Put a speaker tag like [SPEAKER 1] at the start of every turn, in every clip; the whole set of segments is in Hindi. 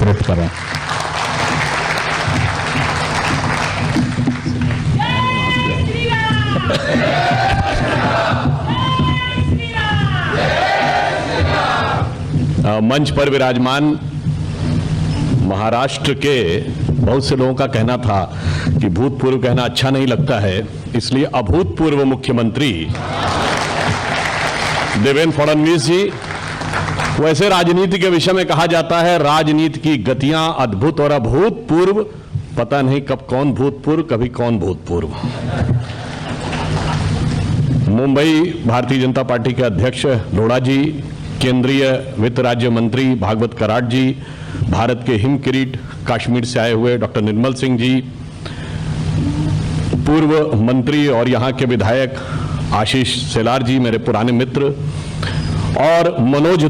[SPEAKER 1] नेतृत्व करें।
[SPEAKER 2] मंच पर विराजमान महाराष्ट्र के बहुत से लोगों का कहना था कि भूतपूर्व कहना अच्छा नहीं लगता है, इसलिए अभूतपूर्व मुख्यमंत्री देवेंद्र फडणवीस जी। वैसे राजनीति के विषय में कहा जाता है राजनीति की गतियां अद्भुत और अभूतपूर्व, पता नहीं कब कौन भूतपूर्व कभी कौन भूतपूर्व। मुंबई भारतीय जनता पार्टी के अध्यक्ष लोढ़ा जी, केंद्रीय वित्त राज्य मंत्री भागवत कराड जी, भारत के हिम किरीट कश्मीर से आए हुए डॉक्टर निर्मल सिंह जी, पूर्व मंत्री और यहाँ के विधायक आशीष सेलार जी मेरे पुराने मित्र, और मनोज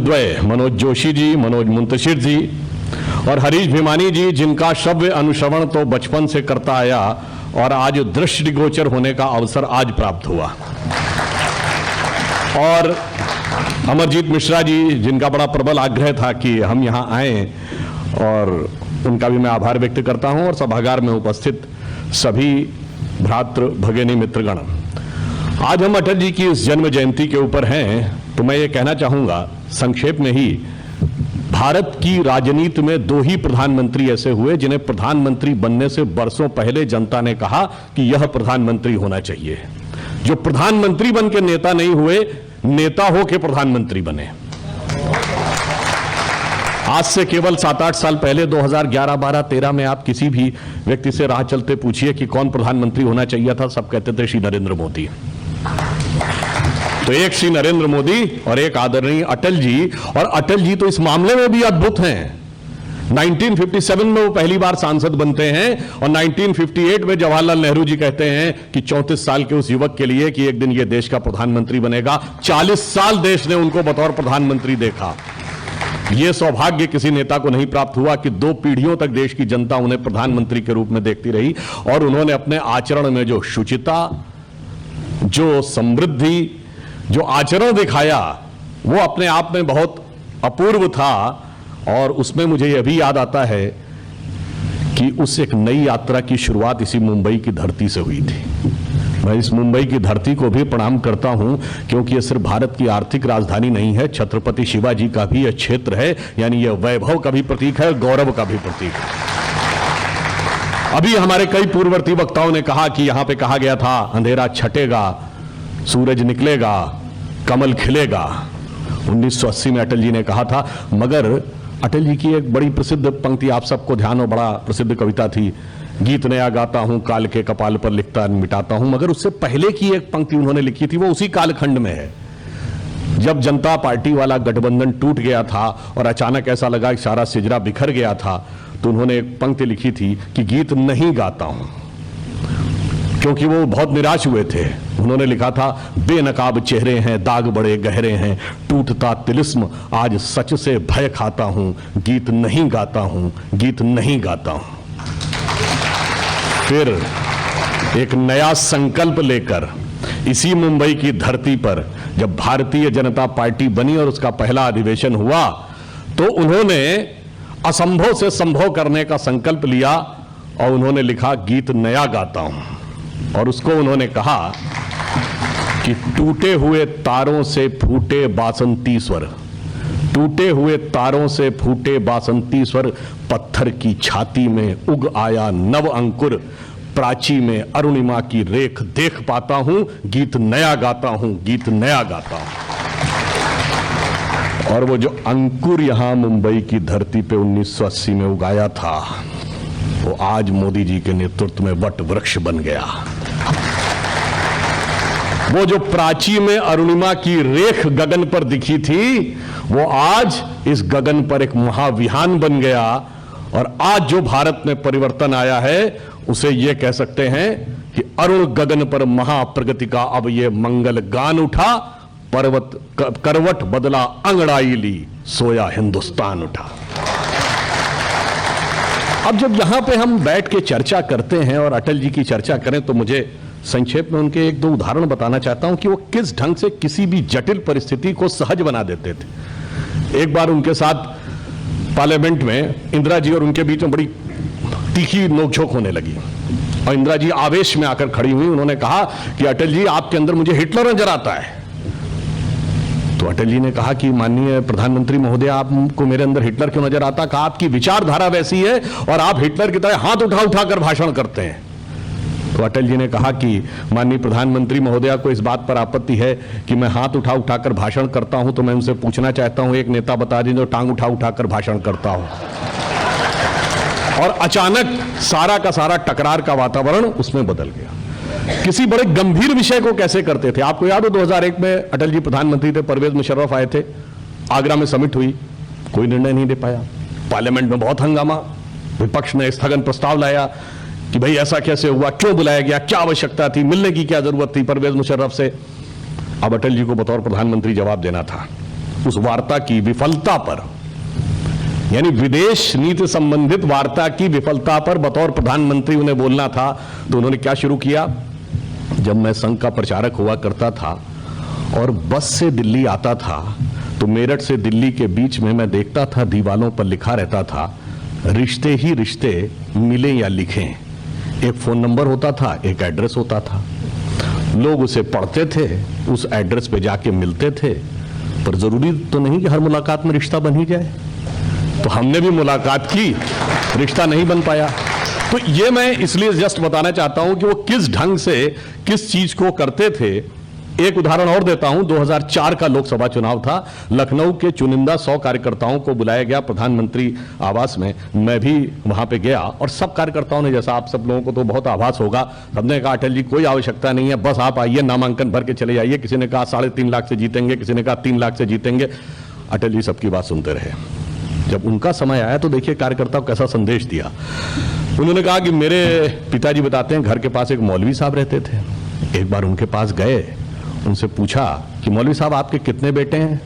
[SPEAKER 2] जोशी जी, मनोज मुंतशिर जी और हरीश भिमानी जी, जिनका श्रव्य अनुश्रवण तो बचपन से करता आया और आज दृष्टिगोचर होने का अवसर आज प्राप्त हुआ, और अमरजीत मिश्रा जी, जिनका बड़ा प्रबल आग्रह था कि हम यहाँ आए, और उनका भी मैं आभार व्यक्त करता हूं, और सभागार में उपस्थित सभी भ्रातृ भगिनी मित्रगण। आज हम अटल जी की इस जन्म जयंती के ऊपर हैं, तो मैं ये कहना चाहूंगा संक्षेप में ही, भारत की राजनीति में दो ही प्रधानमंत्री ऐसे हुए जिन्हें प्रधानमंत्री बनने से बरसों पहले जनता ने कहा कि यह प्रधानमंत्री होना चाहिए। जो प्रधानमंत्री बन के नेता नहीं हुए, नेता हो के प्रधानमंत्री बने। आज से केवल 7-8 साल पहले 2011, 12, 13 में आप किसी भी व्यक्ति से राह चलते पूछिए कि कौन प्रधानमंत्री होना चाहिए था, सब कहते थे श्री नरेंद्र मोदी। तो एक श्री नरेंद्र मोदी और एक आदरणीय अटल जी, और अटल जी तो इस मामले में भी अद्भुत हैं। 1957 में वो पहली बार सांसद बनते हैं, और 1958 में जवाहरलाल नेहरू जी कहते हैं कि 34 साल के उस युवक के लिए कि एक दिन ये देश का प्रधानमंत्री बनेगा। 40 साल देश ने उनको बतौर प्रधानमंत्री देखा। यह सौभाग्य किसी नेता को नहीं प्राप्त हुआ कि 2 पीढ़ियों तक देश की जनता उन्हें प्रधानमंत्री के रूप में देखती रही, और उन्होंने अपने आचरण में जो शुचिता, जो समृद्धि, जो आचरण दिखाया, वो अपने आप में बहुत अपूर्व था। और उसमें मुझे यह भी याद आता है कि उस एक नई यात्रा की शुरुआत इसी मुंबई की धरती से हुई थी। मैं इस मुंबई की धरती को भी प्रणाम करता हूं, क्योंकि यह सिर्फ भारत की आर्थिक राजधानी नहीं है, छत्रपति शिवाजी का भी यह क्षेत्र है, यानी यह वैभव का भी प्रतीक है, गौरव का भी प्रतीक है। अभी हमारे कई पूर्ववर्ती वक्ताओं ने कहा कि यहां पे कहा गया था अंधेरा छटेगा, सूरज निकलेगा, कमल खिलेगा। 1980 में अटल जी ने कहा था, मगर अटल जी की एक बड़ी प्रसिद्ध पंक्ति आप सबको ध्यान हो, बड़ा प्रसिद्ध कविता थी, गीत नया गाता हूं, काल के कपाल पर लिखता मिटाता हूं। मगर उससे पहले की एक पंक्ति उन्होंने लिखी थी, वो उसी कालखंड में है जब जनता पार्टी वाला गठबंधन टूट गया था और अचानक ऐसा लगा कि सारा सिजरा बिखर गया था। तो उन्होंने एक पंक्ति लिखी थी कि गीत नहीं गाता हूं, क्योंकि वो बहुत निराश हुए थे। उन्होंने लिखा था, बेनकाब चेहरे हैं, दाग बड़े गहरे हैं, टूटता तिलिस्म आज सच से भय खाता हूं, गीत नहीं गाता हूं, गीत नहीं गाता हूं। फिर एक नया संकल्प लेकर इसी मुंबई की धरती पर जब भारतीय जनता पार्टी बनी और उसका पहला अधिवेशन हुआ, तो उन्होंने असंभव से संभव करने का संकल्प लिया और उन्होंने लिखा, गीत नया गाता हूं। और उसको उन्होंने कहा कि टूटे हुए तारों से फूटे बासंती स्वर, टूटे हुए तारों से फूटे बासंती स्वर, पत्थर की छाती में उग आया नव अंकुर, प्राची में अरुणिमा की रेख देख पाता हूं, गीत नया गाता हूं, गीत नया गाता हूं। और वो जो अंकुर यहां मुंबई की धरती पे 1980 में उगाया था, वो आज मोदी जी के नेतृत्व में वट वृक्ष बन गया। वो जो प्राची में अरुणिमा की रेख गगन पर दिखी थी, वो आज इस गगन पर एक महाविहान बन गया। और आज जो भारत में परिवर्तन आया है, उसे ये कह सकते हैं कि अरुण गगन पर महाप्रगति का अब ये मंगल गान उठा, पर्वत करवट बदला अंगड़ाई ली, सोया हिंदुस्तान उठा। अब जब यहां पे हम बैठ के चर्चा करते हैं और अटल जी की चर्चा करें, तो मुझे संक्षेप में उनके 1-2 उदाहरण बताना चाहता हूं कि वो किस ढंग से किसी भी जटिल परिस्थिति को सहज बना देते थे। एक बार उनके साथ पार्लियामेंट में इंदिरा जी और उनके बीच में बड़ी तीखी नोकझोंक होने लगी और इंदिरा जी आवेश में आकर खड़ी हुई। उन्होंने कहा कि अटल जी, आपके अंदर मुझे हिटलर नजर आता है। तो अटल जी ने कहा कि माननीय प्रधानमंत्री महोदय, आपको मेरे अंदर हिटलर क्यों नजर आता? कहा आपकी विचारधारा वैसी है और आप हिटलर की तरह हाथ उठा उठाकर भाषण करते हैं। तो अटल जी ने कहा कि माननीय प्रधानमंत्री महोदया को इस बात पर आपत्ति है कि मैं हाथ उठा उठाकर भाषण करता हूं, तो मैं उनसे पूछना चाहता हूं, एक नेता बता दें जो टांग उठा उठाकर भाषण करता हो। और अचानक सारा का सारा टकरार का वातावरण उसमें बदल गया। किसी बड़े गंभीर विषय को कैसे करते थे? आपको याद हो 2001 में अटल जी प्रधानमंत्री थे, परवेज मुशर्रफ आए थे, आगरा में समिट हुई, कोई निर्णय नहीं ले पाया। पार्लियामेंट में बहुत हंगामा, विपक्ष ने स्थगन प्रस्ताव लाया कि भाई ऐसा कैसे हुआ, क्यों बुलाया गया, क्या आवश्यकता थी, मिलने की क्या जरूरत थी परवेज मुशर्रफ से। अब अटल जी को बतौर प्रधानमंत्री जवाब देना था उस वार्ता की विफलता पर, यानी विदेश नीति संबंधित वार्ता की विफलता पर बतौर प्रधानमंत्री उन्हें बोलना था। तो उन्होंने क्या शुरू किया? जब मैं संघ का प्रचारक हुआ करता था और बस से दिल्ली आता था तो मेरठ से दिल्ली के बीच में मैं देखता था दीवालों पर लिखा रहता था, रिश्ते ही रिश्ते मिले या लिखें। एक फोन नंबर होता था, एक एड्रेस होता था, लोग उसे पढ़ते थे, उस एड्रेस पे जाके मिलते थे। पर जरूरी तो नहीं कि हर मुलाकात में रिश्ता बन ही जाए। तो हमने भी मुलाकात की, रिश्ता नहीं बन पाया। तो ये मैं इसलिए जस्ट बताना चाहता हूं कि वो किस ढंग से किस चीज को करते थे। एक उदाहरण और देता हूं, 2004 का लोकसभा चुनाव था, लखनऊ के चुनिंदा 100 कार्यकर्ताओं को बुलाया गया प्रधानमंत्री आवास में। मैं भी वहां पे गया और सब कार्यकर्ताओं ने, जैसा आप सब लोगों को तो बहुत आभास होगा, सबने कहा अटल जी कोई आवश्यकता नहीं है, बस आप आइए, नामांकन भर के चले जाइए। किसी ने कहा 3.5 लाख से जीतेंगे, किसी ने कहा 3 लाख से जीतेंगे। अटल जी सबकी बात सुनते रहे। जब उनका समय आया तो देखिए कार्यकर्ताओं को कैसा संदेश दिया। उन्होंने कहा कि मेरे पिताजी बताते हैं घर के पास एक मौलवी साहब रहते थे। एक बार उनके पास गए, उनसे पूछा कि मौलवी साहब आपके कितने बेटे हैं?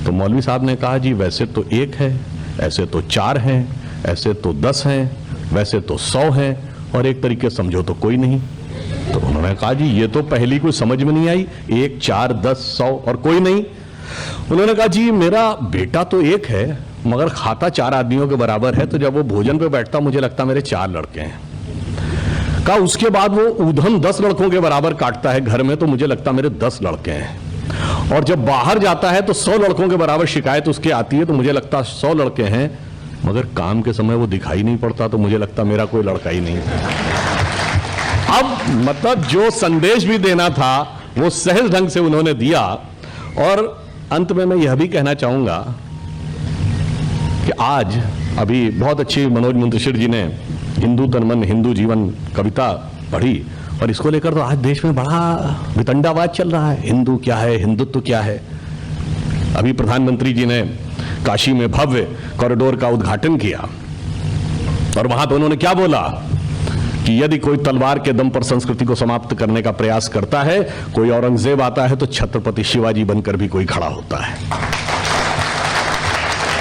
[SPEAKER 2] तो मौलवी साहब ने कहा जी वैसे तो 1 है, ऐसे तो 4 हैं, ऐसे तो 10 हैं, वैसे तो 100 हैं और एक tariके समझो तो कोई नहीं। तो उन्होंने कहा जी ये तो पहली कोई समझ में नहीं आई, 1, 4, 10, 100 और कोई नहीं। उन्होंने कहा जी मेरा बेटा तो 1 है मगर खाता 4 आदमियों के बराबर है, तो जब वो भोजन पे बैठता मुझे लगता मेरे 4 लड़के हैं। कहा उसके बाद वो ऊधम 10 लड़कों के बराबर काटता है घर में, तो मुझे लगता मेरे 10 लड़के हैं। और जब बाहर जाता है तो 100 लड़कों के बराबर शिकायत उसके आती है, तो मुझे लगता 100 लड़के हैं, मगर काम के समय वो दिखाई नहीं पड़ता, तो मुझे लगता मेरा कोई लड़का ही नहीं है। अब मतलब जो संदेश भी देना था वो सहज ढंग से उन्होंने दिया। और अंत में मैं यह भी कहना चाहूंगा कि आज अभी बहुत अच्छी मनोज मुंतशिर जी ने हिंदू तन मन हिंदू जीवन कविता पढ़ी और इसको लेकर तो आज देश में बड़ा वितंडावाद चल रहा है, हिंदू क्या है, हिंदुत्व क्या है। अभी प्रधानमंत्री जी ने काशी में भव्य कॉरिडोर का उद्घाटन किया और वहां तो उन्होंने क्या बोला कि यदि कोई तलवार के दम पर संस्कृति को समाप्त करने का प्रयास करता है, कोई औरंगजेब आता है तो छत्रपति शिवाजी बनकर भी कोई खड़ा होता है।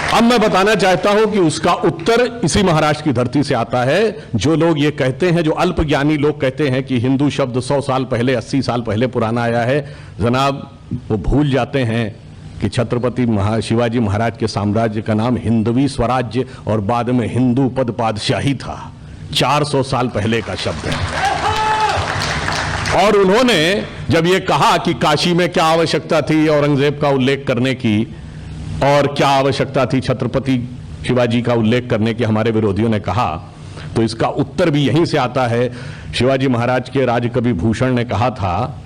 [SPEAKER 2] अब मैं बताना चाहता हूं कि उसका उत्तर इसी महाराष्ट्र की धरती से आता है। जो लोग ये कहते हैं, जो अल्पज्ञानी लोग कहते हैं कि हिंदू शब्द 100 साल पहले, 80 साल पहले पुराना आया है, जनाब वो भूल जाते हैं कि छत्रपति शिवाजी महाराज के साम्राज्य का नाम हिंदवी स्वराज्य और बाद में हिंदू पद पादशाही था। 400 साल पहले का शब्द है। और उन्होंने जब ये कहा कि काशी में क्या आवश्यकता थी औरंगजेब का उल्लेख करने की और क्या आवश्यकता थी छत्रपति शिवाजी का उल्लेख करने की, हमारे विरोधियों ने कहा, तो इसका उत्तर भी यहीं से आता है। शिवाजी महाराज के राजकवि भूषण ने कहा था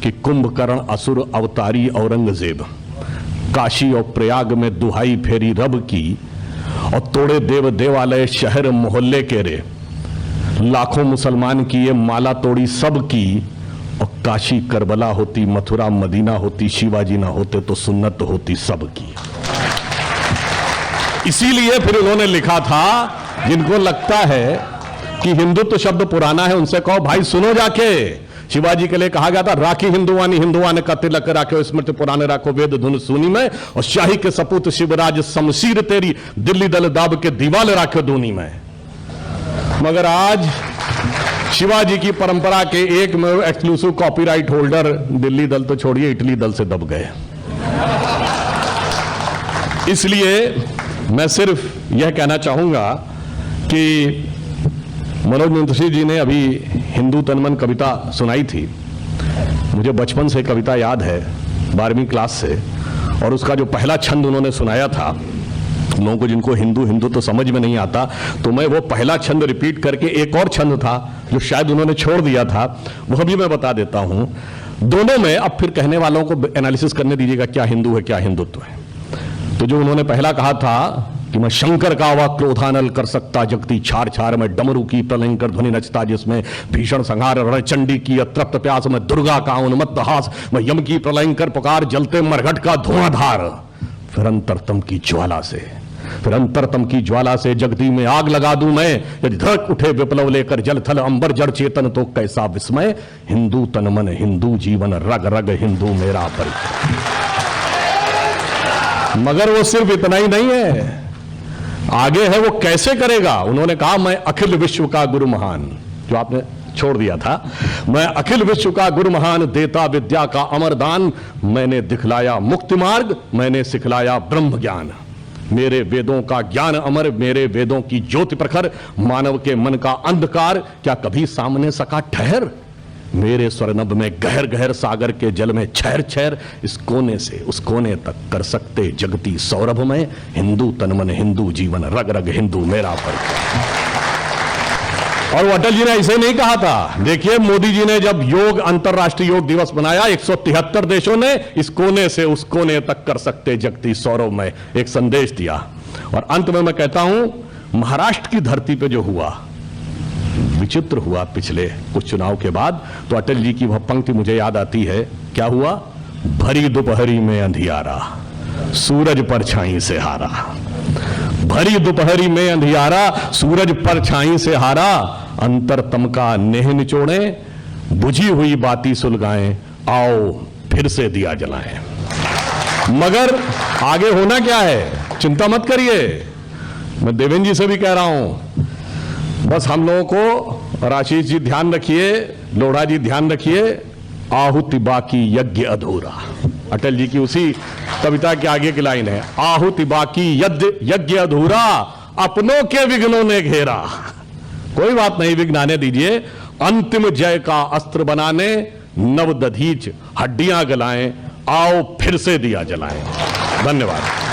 [SPEAKER 2] कि कुंभकर्ण असुर अवतारी औरंगजेब, काशी और प्रयाग में दुहाई फेरी रब की और तोड़े देव देवालय शहर मोहल्ले के रे, लाखों मुसलमान की ये माला तोड़ी सब की, और काशी करबला होती, मथुरा मदीना होती, शिवाजी ना होते तो सुन्नत होती सब की। इसीलिए फिर उन्होंने लिखा था, जिनको लगता है कि हिंदुत्व शब्द पुराना है उनसे कहो भाई सुनो जाके, शिवाजी के लिए कहा गया था राखी हिंदुआने का तिलक राखे, स्मृति पुराने राखो वेद धुन सुनी में, और शाही के सपूत शिवराज शमशीर तेरी, दिल्ली दल दाब के दीवाल राखे दूनी में। मगर आज शिवाजी की परंपरा के एक में एक्सक्लूसिव कॉपीराइट होल्डर दिल्ली दल तो छोड़िए इटली दल से दब गए। इसलिए मैं सिर्फ यह कहना चाहूंगा कि मनोज मुंशी जी ने अभी हिंदू तन मन कविता सुनाई थी। मुझे बचपन से कविता याद है, 12वीं क्लास से, और उसका जो पहला छंद उन्होंने सुनाया था, लोगों को जिनको हिंदू तो समझ में नहीं आता, तो मैं वो पहला छंद रिपीट करके एक और छंद था जो शायद उन्होंने छोड़ दिया था, वह भी मैं बता देता हूं। दोनों में अब फिर कहने वालों को एनालिसिस करने दीजिएगा क्या हिंदू है क्या हिंदुत्व है। तो जो उन्होंने पहला कहा था कि मैं शंकर का वह क्रोधानल कर सकता जगती छार छार में डमरू की प्रलयंकर ध्वनि नचता जिसमें भीषण संहार रणचंडी की अतृप्त प्यास में दुर्गा का उन्मत्त हास मैं यम की प्रलयंकर पुकार जलते मरघट का धुआंधार फिर अंतरतम की ज्वाला से फिर अंतरतम की ज्वाला से जगती में आग लगा दूं मैं यदि धड़क उठे विप्लव लेकर जल थल अंबर जड़ चेतन तो कैसा विस्मय हिंदू तन मन हिंदू जीवन रग रग हिंदू मेरा परिचय। मगर वो सिर्फ इतना ही नहीं है, आगे है वो कैसे करेगा। उन्होंने कहा मैं अखिल विश्व का गुरु महान, जो आपने छोड़ दिया था, मैं अखिल विश्व का गुरु महान देता विद्या का अमरदान मैंने दिखलाया मुक्ति मार्ग मैंने सिखलाया ब्रह्म ज्ञान मेरे वेदों का ज्ञान अमर मेरे वेदों की ज्योति प्रखर मानव के मन का अंधकार क्या कभी सामने सका ठहर मेरे स्वरनभ में गहर गहर सागर के जल में छहर छहर इस कोने से उस कोने तक कर सकते जगती सौरभ में हिंदू तनमन हिंदू जीवन रग रग हिंदू मेरा परिचय। और वो अटल जी ने ऐसे नहीं कहा था। देखिए मोदी जी ने जब योग अंतर्राष्ट्रीय योग दिवस बनाया 173 देशों ने इस कोने से उस कोने तक कर सकते जगती सौरभ में एक संदेश दिया। और अंत में मैं कहता हूं महाराष्ट्र की धरती पे जो हुआ विचित्र हुआ पिछले कुछ चुनाव के बाद, तो अटल जी की वह पंक्ति मुझे याद आती है। क्या हुआ? भरी दोपहरी में अंधियारा सूरज परछाई से हारा भरी दोपहरी में अंधियारा सूरज परछाई से हारा अंतरतम का नेह निचोड़े बुझी हुई बाती सुलगाएं आओ फिर से दिया जलाएं। मगर आगे होना क्या है चिंता मत करिए, मैं देवेंद्र जी से भी कह रहा हूं, बस हम लोगों को राशीष जी ध्यान रखिए, लोढ़ा जी ध्यान रखिए, आहुति बाकी यज्ञ अधूरा। अटल जी की उसी कविता के आगे की लाइन है, आहुति बाकी यज्ञ अधूरा अपनों के विघ्नों ने घेरा। कोई बात नहीं, विघ्न आने दीजिए, अंतिम जय का अस्त्र बनाने नव दधीच हड्डियां गलाएं आओ फिर से दिया जलाएं। धन्यवाद।